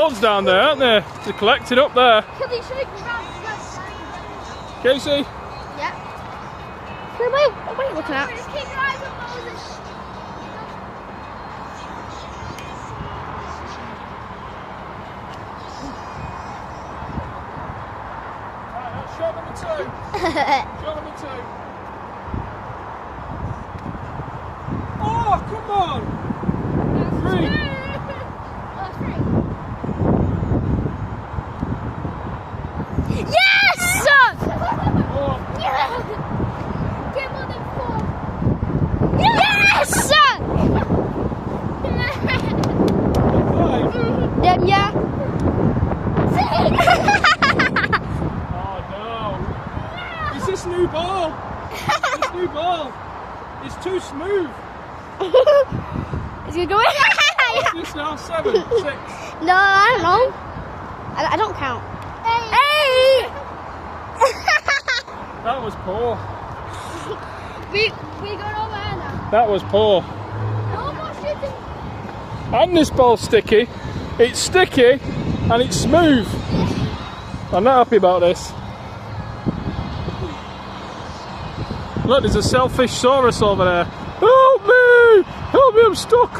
balls down there, aren't there? They're collected up there. Casey? Yeah. What are you looking at? Just keep your eyes on Moses. Right, that's shot number 2. Shot number 2. Oh, come on! 3. Yes! Oh. Get more than 4. Yes! 5. Yeah. Oh no! It's this new ball! This new ball! It's too smooth! Is it going? What's this now? 7, 6. No, I don't know. I don't count. 8. That was poor. We got over there now. That was poor. No more shooting. And this ball's sticky. It's sticky and it's smooth. I'm not happy about this. Look, there's a selfish saurus over there. Help me! Help me, I'm stuck.